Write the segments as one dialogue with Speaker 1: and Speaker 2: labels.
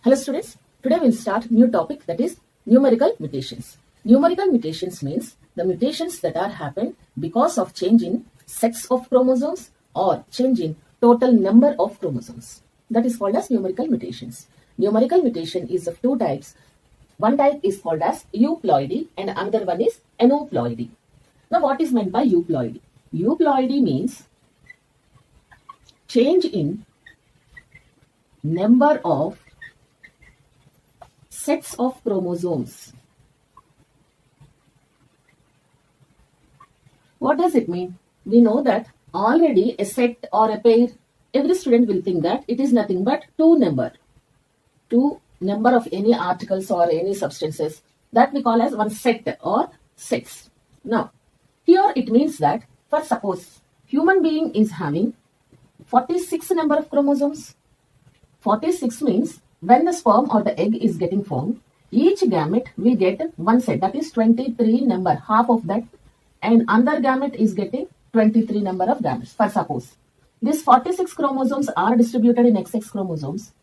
Speaker 1: Hello students, today we'll start new topic, that is numerical mutations. Numerical mutations means the mutations that are happened because of change in sex of chromosomes or change in total number of chromosomes. That is called as numerical mutations. Numerical mutation is of two types. One type is called as euploidy and another one is aneuploidy. Now what is meant by euploidy? Euploidy means change in number of sets of chromosomes. What does it mean? We know that already a set or a pair, every student will think that it is nothing but two number of any articles or any substances that we call as one set or sets. Now, here it means that, for suppose human being is having 46 number of chromosomes. 46 means when the sperm or the egg is getting formed, each gamete will get one set, that is 23 number, half of that, and another gamete is getting 23 number of gametes. For suppose these 46 chromosomes are distributed in XX chromosomes,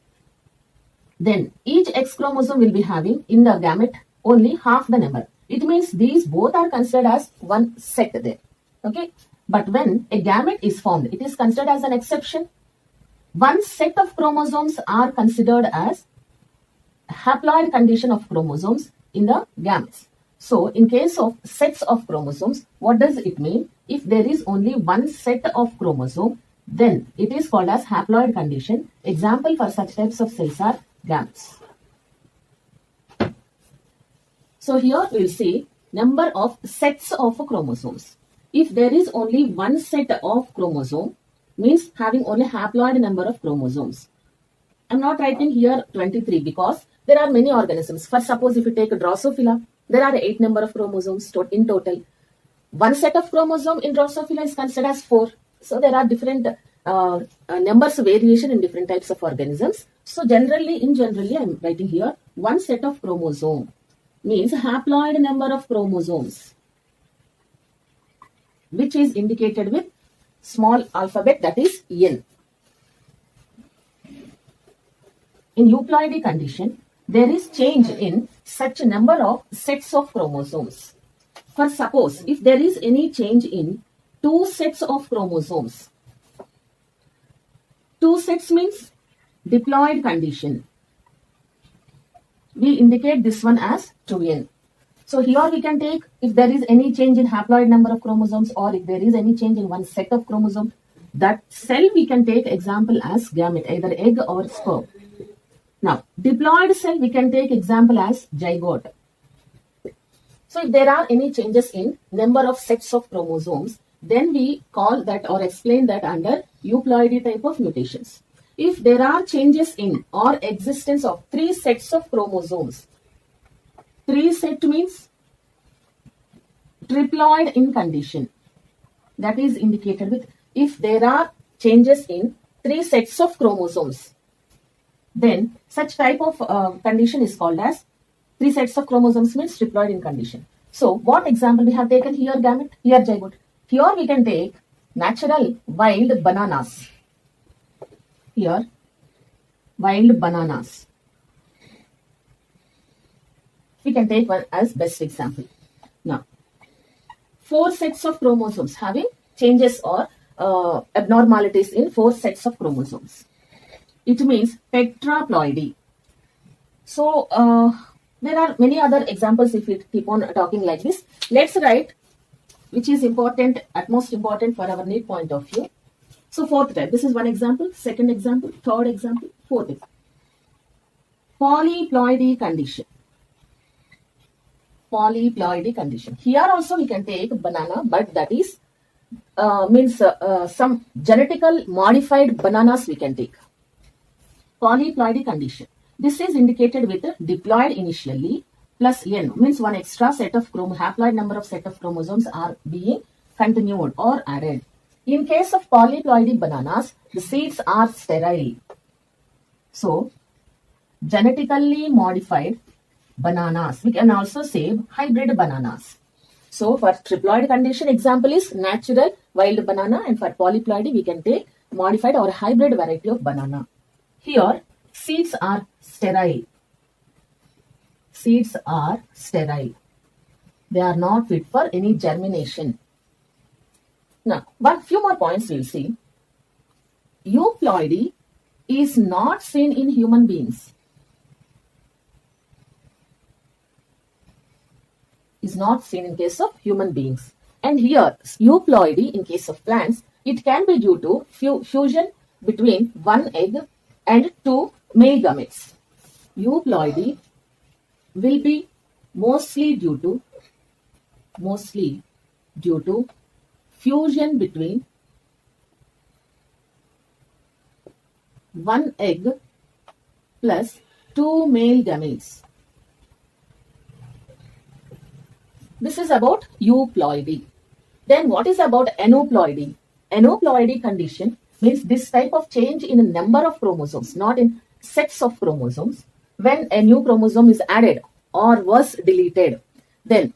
Speaker 1: then each X chromosome will be having in the gamete only half the number. It means these both are considered as one set there. Okay, but when a gamete is formed, it is considered as an exception. One set of chromosomes are considered as haploid condition of chromosomes in the gametes. So, in case of sets of chromosomes, what does it mean? If there is only one set of chromosome, then it is called as haploid condition. Example for such types of cells are gametes. So, here we will see number of sets of chromosomes. If there is only one set of chromosome, means having only haploid number of chromosomes. I am not writing here 23 because there are many organisms. For suppose if you take a Drosophila, there are 8 number of chromosomes in total. One set of chromosome in Drosophila is considered as 4. So there are different numbers variation in different types of organisms. So generally I am writing here one set of chromosome means haploid number of chromosomes, which is indicated with small alphabet, that is N. In euploidy condition, there is change in such a number of sets of chromosomes. For suppose if there is any change in 2 sets of chromosomes, 2 sets means diploid condition. We indicate this one as 2n. So here we can take if there is any change in haploid number of chromosomes or if there is any change in one set of chromosomes, that cell we can take example as gamete, either egg or sperm. Now, diploid cell we can take example as zygote. So if there are any changes in number of sets of chromosomes, then we call that or explain that under euploidy type of mutations. If there are changes in or existence of 3 sets of chromosomes, 3 set means triploid in condition. That is indicated with if there are changes in 3 sets of chromosomes, then such type of condition is called as 3 sets of chromosomes means triploid in condition. So what example we have taken here gamete, here zygote. Here we can take natural wild bananas. Here wild bananas. We can take one as best example. Now, 4 sets of chromosomes having changes or abnormalities in 4 sets of chromosomes. It means tetraploidy. So, there are many other examples if we keep on talking like this. Let's write which is important, at most important for our NEET point of view. So, 4th type. This is one example, 2nd example, 3rd example, 4th example. Polyploidy condition. Polyploidy condition. Here also we can take banana, but that is means some genetical modified bananas we can take. Polyploidy condition. This is indicated with diploid initially plus n means one extra set of haploid number of set of chromosomes are being continued or added. In case of polyploidy bananas, the seeds are sterile. So, genetically modified bananas. We can also say hybrid bananas. So, for triploid condition, example is natural wild banana, and for polyploidy, we can take modified or hybrid variety of banana. Here, Seeds are sterile. Seeds are sterile. They are not fit for any germination. Now, one few more points we'll see. Euploidy is not seen in human beings. Is not seen in case of human beings. And here, euploidy in case of plants, it can be due to fusion between one egg and two male gametes. Euploidy will be mostly due to fusion between one egg plus two male gametes. This is about euploidy. Then what is about aneuploidy? Aneuploidy condition means this type of change in a number of chromosomes, not in sets of chromosomes. When a new chromosome is added or was deleted, then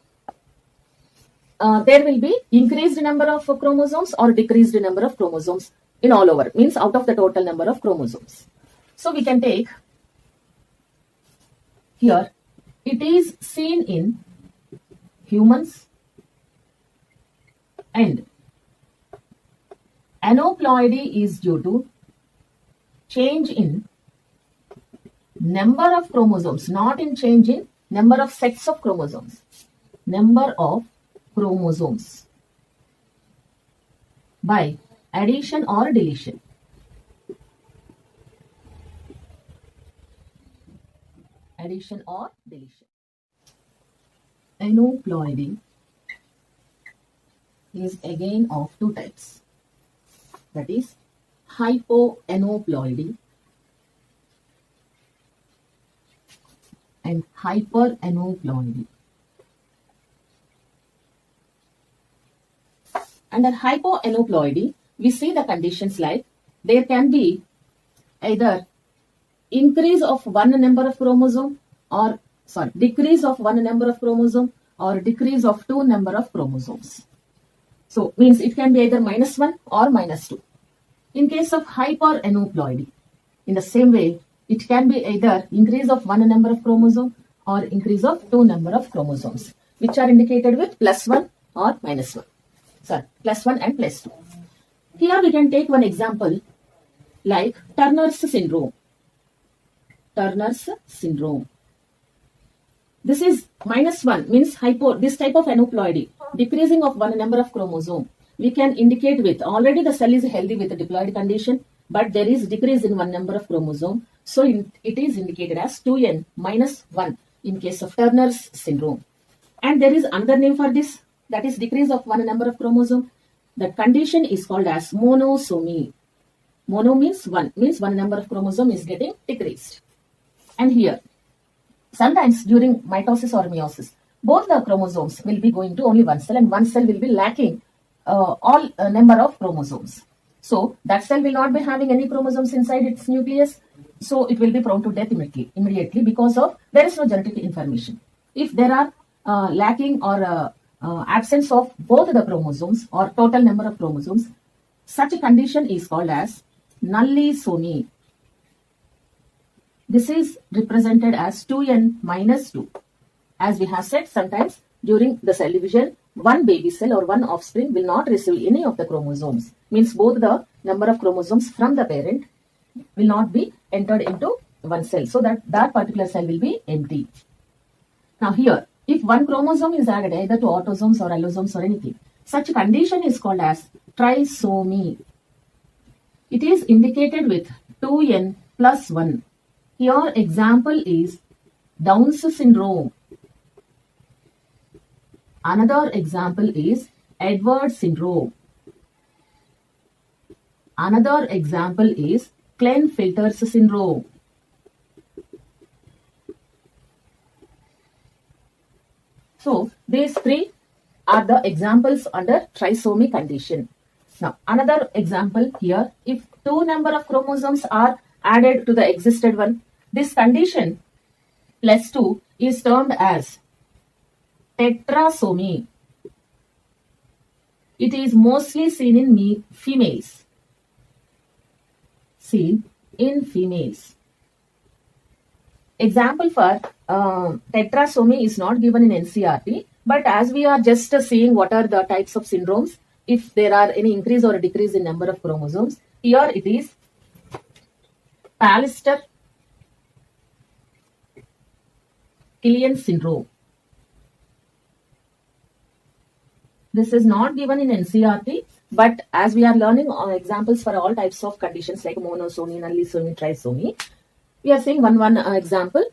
Speaker 1: there will be increased number of chromosomes or decreased number of chromosomes in all over, means out of the total number of chromosomes. So we can take here, it is seen in humans, and aneuploidy is due to change in number of chromosomes, not in change in number of sets of chromosomes. Number of chromosomes by addition or deletion. Addition or deletion. Aneuploidy is again of two types. That is hypoaneuploidy and hyperaneuploidy. Under hypoaneuploidy, we see the conditions like there can be either increase of one number of chromosome or decrease of one number of chromosome or decrease of two number of chromosomes. So means it can be either -1 or -2. In case of hyperaneuploidy, in the same way, it can be either increase of one number of chromosome or increase of two number of chromosomes, which are indicated with +1 or -1. +1 and +2. Here we can take one example like Turner's syndrome. Turner's syndrome. This is -1 means this type of aneuploidy, decreasing of one number of chromosome. We can indicate with already the cell is healthy with a diploid condition, but there is decrease in one number of chromosome. So it is indicated as 2n -1 in case of Turner's syndrome. And there is another name for this, that is decrease of one number of chromosome. That condition is called as monosomy. Mono means one number of chromosome is getting decreased. And here, sometimes during mitosis or meiosis, both the chromosomes will be going to only one cell and one cell will be lacking all number of chromosomes. So that cell will not be having any chromosomes inside its nucleus. So it will be prone to death immediately because of there is no genetic information. If there are lacking or absence of both the chromosomes or total number of chromosomes, such a condition is called as nullisomy. This is represented as 2n -2. As we have said, sometimes during the cell division, one baby cell or one offspring will not receive any of the chromosomes. Means both the number of chromosomes from the parent will not be entered into one cell. So that particular cell will be empty. Now here, if one chromosome is added either to autosomes or allosomes or anything, such a condition is called as trisomy. It is indicated with 2n +1. Here example is Downsis syndrome. Another example is Edwards syndrome. Another example is Klinefelter's syndrome. So these three are the examples under trisomy condition. Now another example here, if two number of chromosomes are added to the existed one, this condition +2 is termed as tetrasomy. It is mostly seen in females. Seen in females. Example for tetrasomy is not given in NCERT, but as we are just seeing what are the types of syndromes, if there are any increase or decrease in number of chromosomes, here it is Pallister-Killian syndrome. This is not given in NCERT, but as we are learning examples for all types of conditions like monosomy, nullisomy, trisomy, we are saying one example,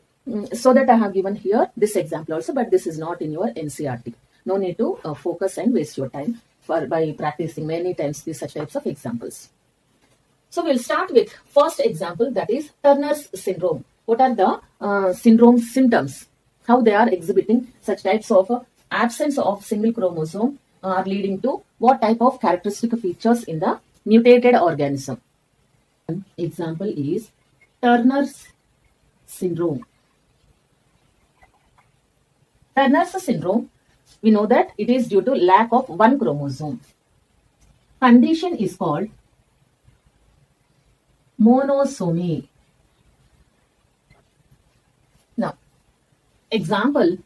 Speaker 1: so that I have given here this example also, but this is not in your NCERT. No need to focus and waste your time by practicing many times these such types of examples. So we'll start with first example, that is Turner's syndrome. What are the syndrome symptoms? How they are exhibiting such types of absence of single chromosome are leading to what type of characteristic features in the mutated organism. Example is Turner's syndrome. Turner's syndrome, we know that it is due to lack of one chromosome. Condition is called monosomy. Now, example,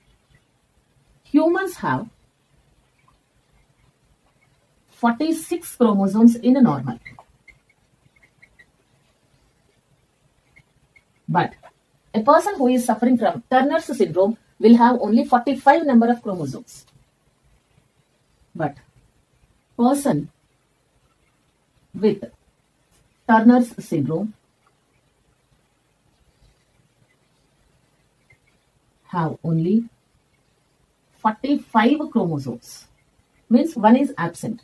Speaker 1: humans have 46 chromosomes in a normal. But a person who is suffering from Turner's syndrome will have only 45 number of chromosomes. But person with Turner's syndrome have only 45 chromosomes. Means one is absent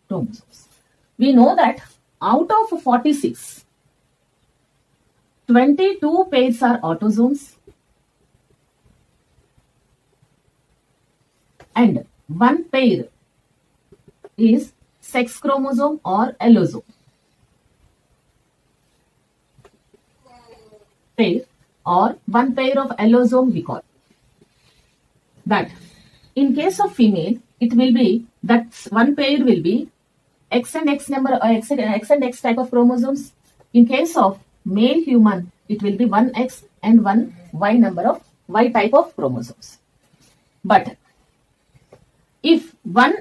Speaker 1: chromosomes. We know that out of 46, 22 pairs are autosomes and one pair is sex chromosome or allosome. Pair or one pair of allosome we call. But in case of female, it will be that one pair will be X and X number, X and X type of chromosomes. In case of male human, it will be one X and one Y number of Y type of chromosomes. But if one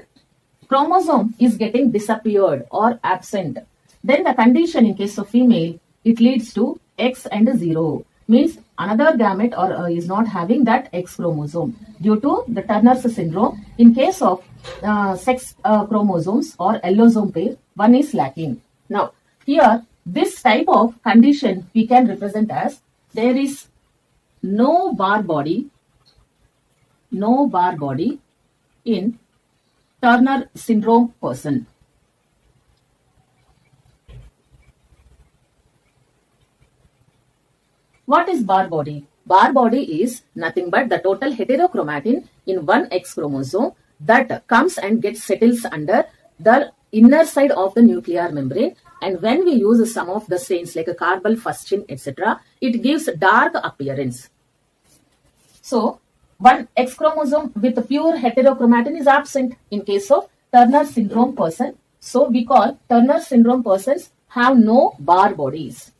Speaker 1: chromosome is getting disappeared or absent, then the condition in case of female, it leads to X and 0. Means another gamete or is not having that X chromosome due to the Turner's syndrome. In case of sex chromosomes or allosome pair, one is lacking. Now, here this type of condition we can represent as there is no bar body in Turner syndrome person. What is bar body? Bar body is nothing but the total heterochromatin in one X chromosome that comes and gets settles under the inner side of the nuclear membrane, and when we use some of the stains like a carbon fuscin etc., it gives dark appearance. So one X chromosome with pure heterochromatin is absent in case of Turner syndrome person. So we call Turner syndrome persons have no bar bodies.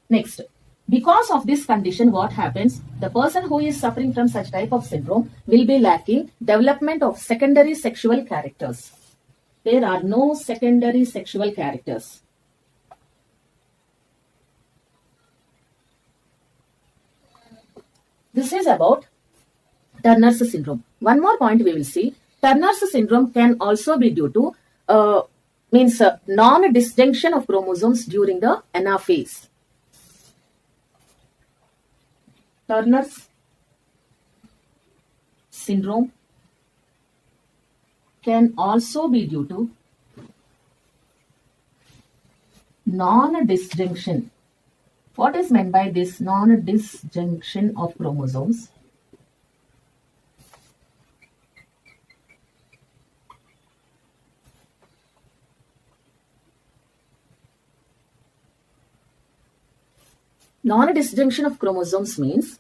Speaker 1: Next, because of this condition, what happens? The person who is suffering from such type of syndrome will be lacking development of secondary sexual characters. There are no secondary sexual characters. This is about Turner's syndrome. One more point we will see. Turner's syndrome can also be due to non-disjunction of chromosomes during the anaphase. Turner's syndrome can also be due to non-disjunction. What is meant by this non-disjunction of chromosomes? Non-disjunction of chromosomes means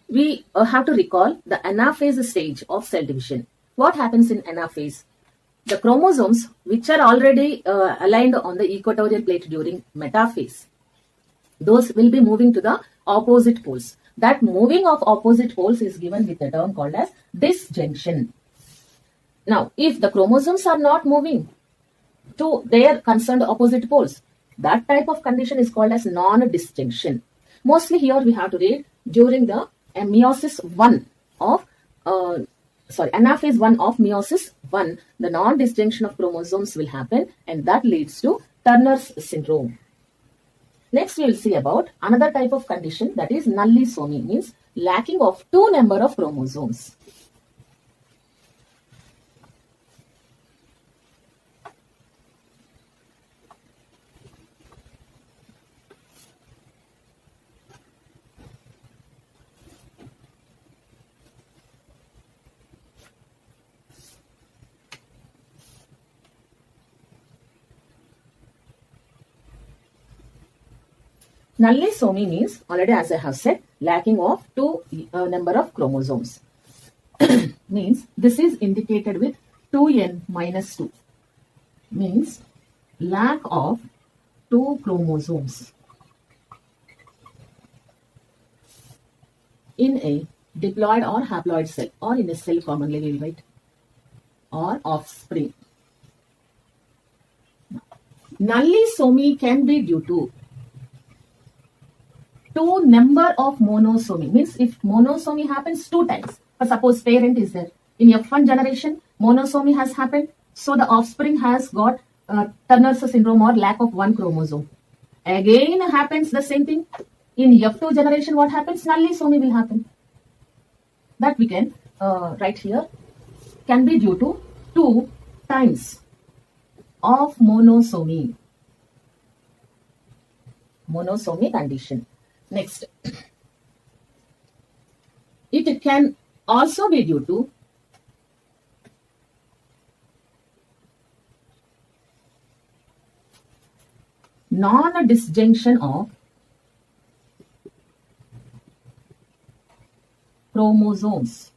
Speaker 1: we have to recall the anaphase stage of cell division. What happens in anaphase? The chromosomes which are already aligned on the equatorial plate during metaphase, those will be moving to the opposite poles. That moving of opposite poles is given with a term called as disjunction. Now, if the chromosomes are not moving to their concerned opposite poles, that type of condition is called as non-disjunction. Mostly here we have to read during the meiosis 1 of anaphase 1 of meiosis 1, the non-disjunction of chromosomes will happen, and that leads to Turner's syndrome. Next we will see about another type of condition, that is nullisomy, means lacking of 2 number of chromosomes. Nullisomy means, already as I have said, lacking of 2 number of chromosomes. Means this is indicated with 2n minus 2. Means lack of 2 chromosomes in a diploid or haploid cell, or in a cell commonly we will write, or offspring. Nullisomy can be due to 2 number of monosomy, means if monosomy happens 2 times, suppose parent is there, in F1 generation monosomy has happened, so the offspring has got Turner's syndrome or lack of 1 chromosome. Again happens the same thing in F2 generation, what happens? Nullisomy will happen. That we can write here, can be due to 2 times of monosomy condition. Next, it can also be due to non-disjunction of chromosomes.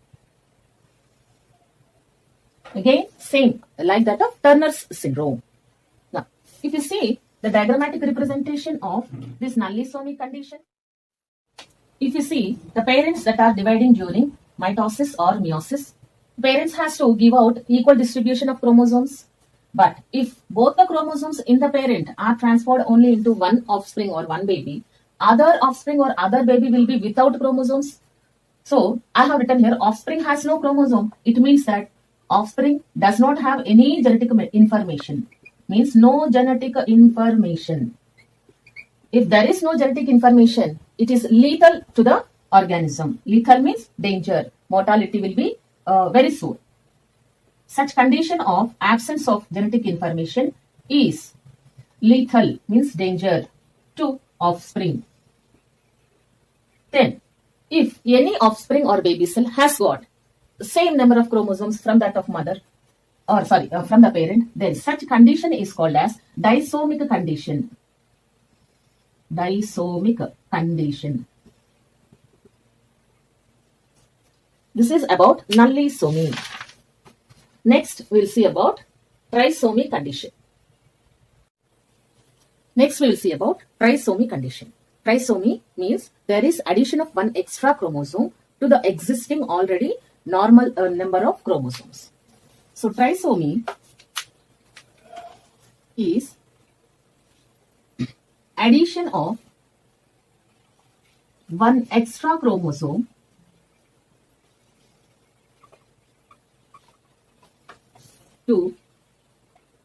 Speaker 1: Again, same like that of Turner's syndrome. Now, if you see the diagrammatic representation of this nullisomy condition, if you see the parents that are dividing during mitosis or meiosis, parents has to give out equal distribution of chromosomes. But if both the chromosomes in the parent are transferred only into one offspring or one baby, other offspring or other baby will be without chromosomes. So I have written here, offspring has no chromosome. It means that offspring does not have any genetic information. Means no genetic information. If there is no genetic information, it is lethal to the organism. Lethal means danger. Mortality will be very soon. Such condition of absence of genetic information is lethal, means danger to offspring. Then, if any offspring or baby cell has got the same number of chromosomes from that of mother, or from the parent, then such condition is called as disomic condition. Disomic condition. This is about nullisomy. Next, we will see about trisomy condition. Trisomy condition. Trisomy means there is addition of 1 extra chromosome to the existing already normal number of chromosomes. So trisomy is addition of 1 extra chromosome to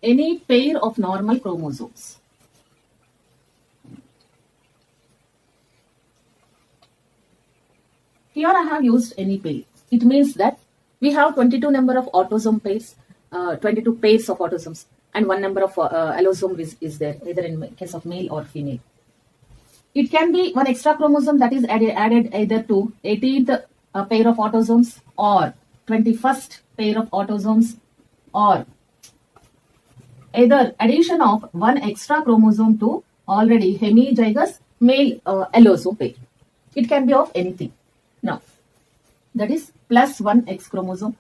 Speaker 1: any pair of normal chromosomes. Here I have used any pair. It means that we have 22 number of autosome pairs, 22 pairs of autosomes, and 1 number of allosome is there, either in case of male or female. It can be 1 extra chromosome that is added either to 18th pair of autosomes or 21st pair of autosomes, or either addition of 1 extra chromosome to already hemizygous male allosome pair. It can be of anything. Now, that is plus 1 X chromosome,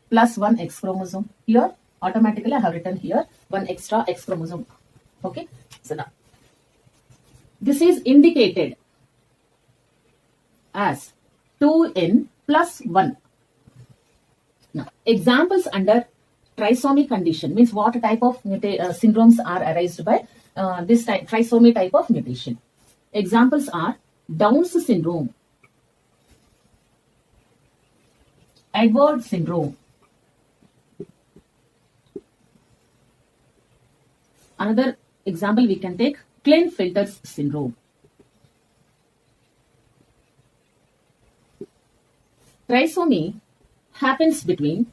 Speaker 1: plus 1 X chromosome. Here, automatically I have written here 1 extra X chromosome. Okay. So now, This is indicated as 2n plus 1. Now, examples under trisomy condition means what type of syndromes are arised by this trisomy type of mutation. Examples are Down's syndrome, Edwards syndrome. Another example we can take Klinefelter's syndrome. Trisomy happens between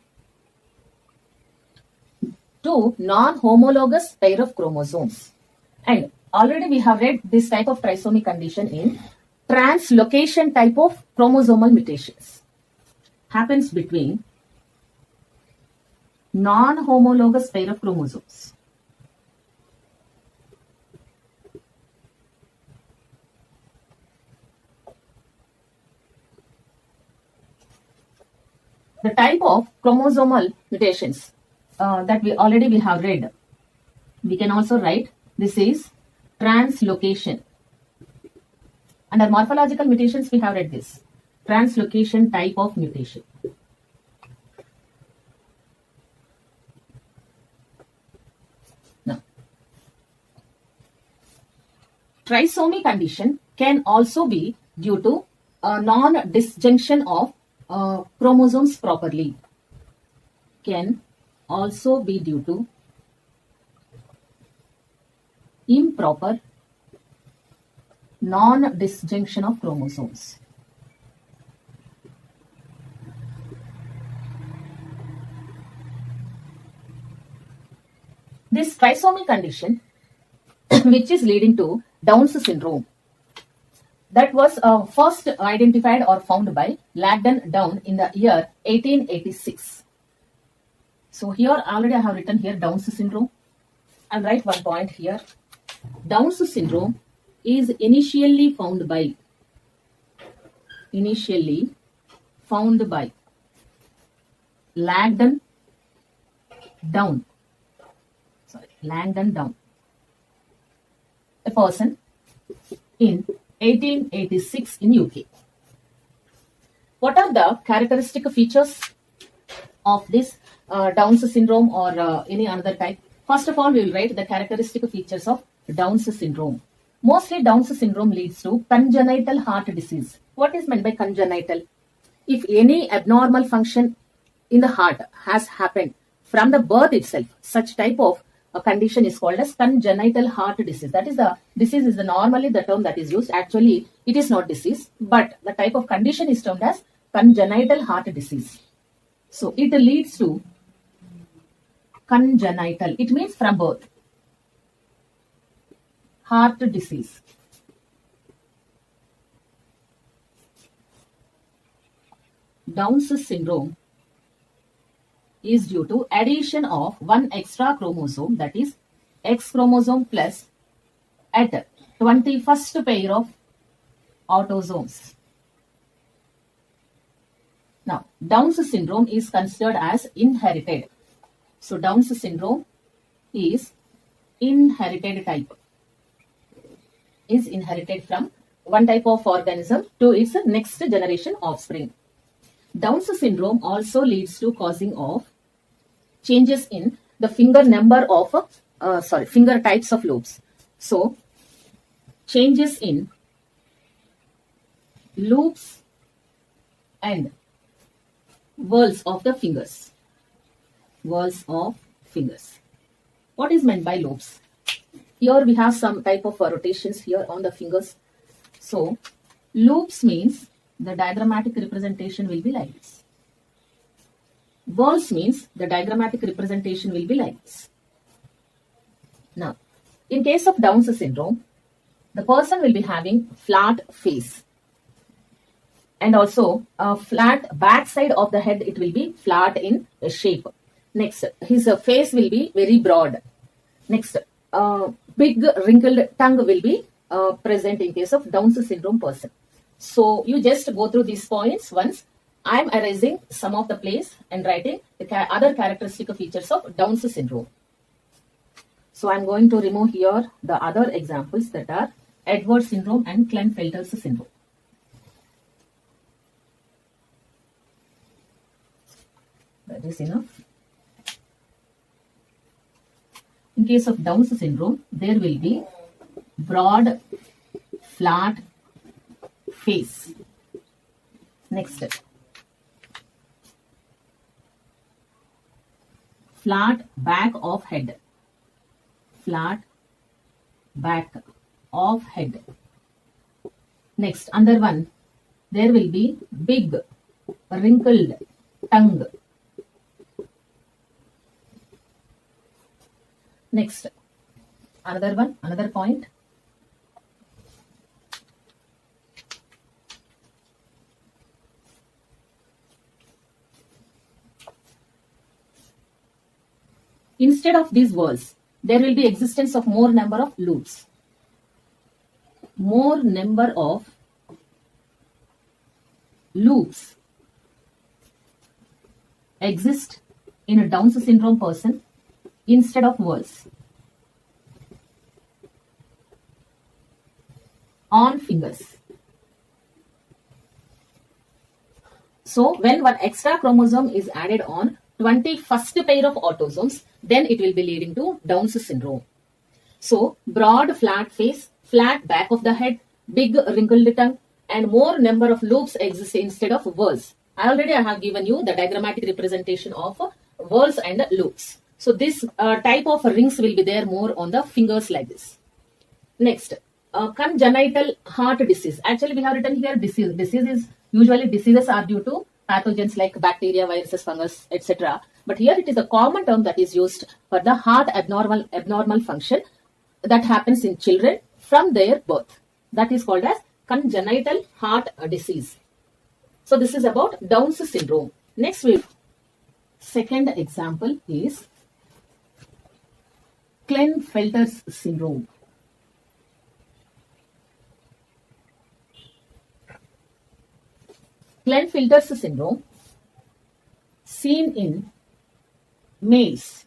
Speaker 1: two non-homologous pair of chromosomes. And already we have read this type of trisomy condition in translocation type of chromosomal mutations. Happens between non-homologous pair of chromosomes. The type of chromosomal mutations that we have read, we can also write this is translocation. Under morphological mutations, we have read this translocation type of mutation. Now, trisomy condition can also be due to a non-disjunction of chromosomes properly. Can also be due to improper non-disjunction of chromosomes. This trisomy condition, which is leading to Down's syndrome, that was first identified or found by Langdon Down in the year 1886. So here already I have written here Down's syndrome. I'll write one point here. Down's syndrome is initially found by Langdon Down. Langdon Down, a person in 1886 in UK. What are the characteristic features of this Down's syndrome or any other type? First of all, we will write the characteristic features of Down's syndrome. Mostly Down's syndrome leads to congenital heart disease. What is meant by congenital? If any abnormal function in the heart has happened from the birth itself, such type of a condition is called as congenital heart disease. That is the disease is normally the term that is used. Actually, it is not disease, but the type of condition is termed as congenital heart disease. So it leads to congenital. It means from birth. Heart disease. Down's syndrome is due to addition of one extra chromosome, that is X chromosome plus at 21st pair of autosomes. Now, Down's syndrome is considered as inherited. So, Down's syndrome is inherited type. Is inherited from one type of organism to its next generation offspring. Down's syndrome also leads to causing of changes in the finger number of finger types of lobes. So, changes in lobes and whorls of the fingers. Whorls of fingers. What is meant by lobes? Here we have some type of rotations here on the fingers. So, lobes means the diagrammatic representation will be like this. Whorls means the diagrammatic representation will be like this. Now, in case of Down's syndrome, the person will be having flat face. And also, a flat back side of the head, it will be flat in shape. Next, his face will be very broad. Next, big wrinkled tongue will be present in case of Down's syndrome person. So, you just go through these points once. I am erasing some of the place and writing the other characteristic features of Down's syndrome. So, I am going to remove here the other examples that are Edwards syndrome and Klinefelter's syndrome. That is enough. In case of Down's syndrome, there will be broad, flat face. Next, flat back of head. Flat back of head. Next, under one, there will be big, wrinkled tongue. Next, another point. Instead of these whorls, there will be existence of more number of loops. More number of loops exist in a Down's syndrome person instead of whorls on fingers. So when one extra chromosome is added on 21st pair of autosomes, then it will be leading to Down's syndrome. So broad flat face, flat back of the head, big wrinkled tongue, and more number of loops exist instead of whorls. I have given you the diagrammatic representation of whorls and loops. So this type of rings will be there more on the fingers like this. Next, congenital heart disease. Actually, we have written here disease. Diseases are due to pathogens like bacteria, viruses, fungus, etc. But here it is a common term that is used for the heart abnormal function that happens in children from their birth. That is called as congenital heart disease. So this is about Down's syndrome. Next, second example is Klinefelter's syndrome. Klinefelter's syndrome seen in males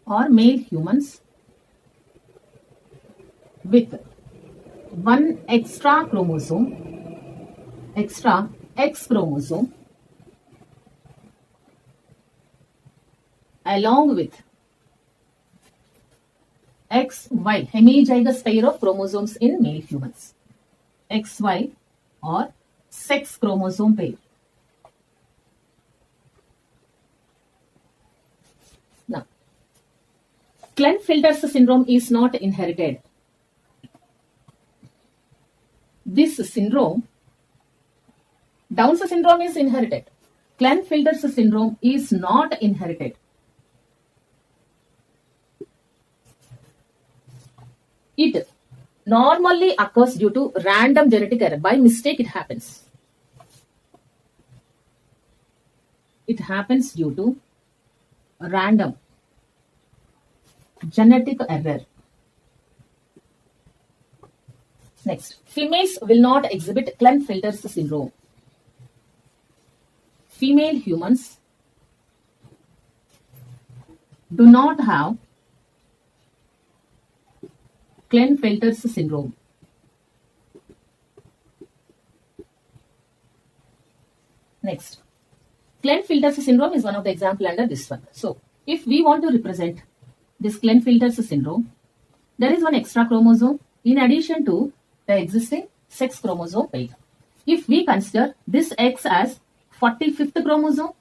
Speaker 1: or male humans with one extra X chromosome along with XY hemizygous pair of chromosomes in male humans. XY or sex chromosome pair. Now, Klinefelter's syndrome is not inherited. This syndrome, Down's syndrome is inherited. Klinefelter's syndrome is not inherited. It normally occurs due to random genetic error. By mistake, it happens. It happens due to random genetic error. Next, females will not exhibit Klinefelter's syndrome. Female humans do not have Klinefelter's syndrome. Next, Klinefelter's syndrome is one of the examples under this one. So, if we want to represent this Klinefelter's syndrome, there is one extra chromosome in addition to the existing sex chromosome pair. If we consider this X as 45th chromosome,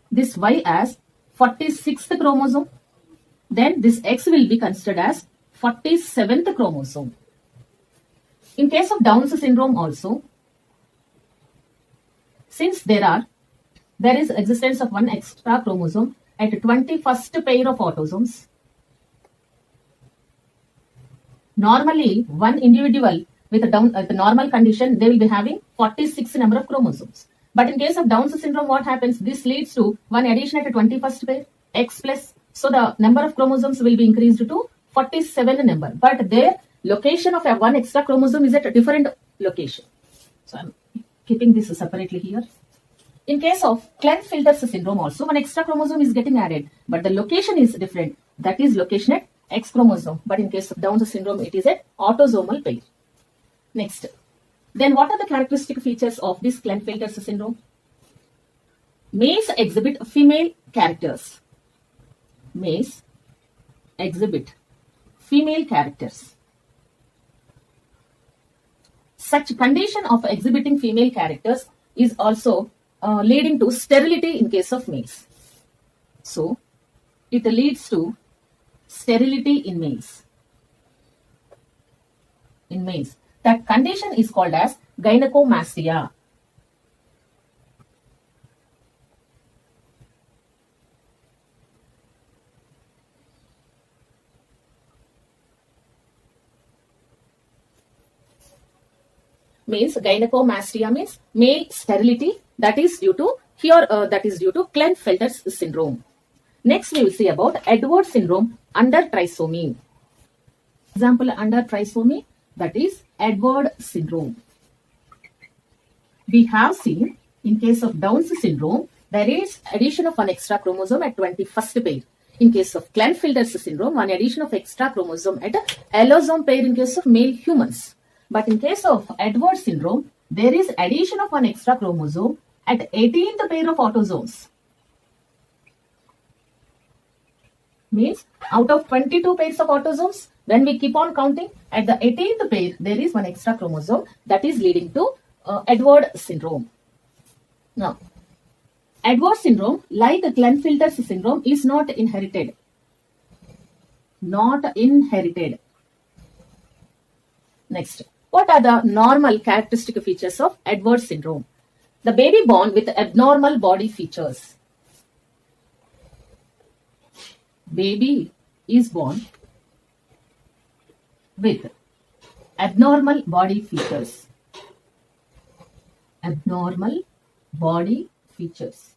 Speaker 1: this Y as 46th chromosome, then this X will be considered as 47th chromosome. In case of Down's syndrome also, since there is existence of one extra chromosome at 21st pair of autosomes, normally one individual with the normal condition, they will be having 46 number of chromosomes. But in case of Down's syndrome, what happens? This leads to one addition at a 21st pair, X plus. So the number of chromosomes will be increased to 47 number. But their location of one extra chromosome is at a different location. So I'm keeping this separately here. In case of Klinefelter's syndrome also, one extra chromosome is getting added, but the location is different. That is location at X chromosome, but in case of Down's syndrome, it is an autosomal pair. Next, then what are the characteristic features of this Klinefelter's syndrome? Males exhibit female characters. Males exhibit female characters. Such condition of exhibiting female characters is also leading to sterility in case of males. So, it leads to sterility in males. In males. That condition is called as gynecomastia. Means gynecomastia means male sterility, that is due to Klinefelter's syndrome. Next we will see about Edwards syndrome under trisomy. Example under trisomy, that is Edwards syndrome. We have seen in case of Down's syndrome, there is addition of one extra chromosome at 21st pair. In case of Klinefelter's syndrome, one addition of extra chromosome at allosome pair in case of male humans. But in case of Edwards syndrome, there is addition of one extra chromosome at 18th pair of autosomes. Means out of 22 pairs of autosomes, when we keep on counting, at the 18th pair, there is one extra chromosome that is leading to Edwards syndrome. Now, Edwards syndrome, like Klinefelter's syndrome, is not inherited. Not inherited. Next, what are the normal characteristic features of Edwards syndrome? The baby born with abnormal body features. Baby is born with abnormal body features. Abnormal body features.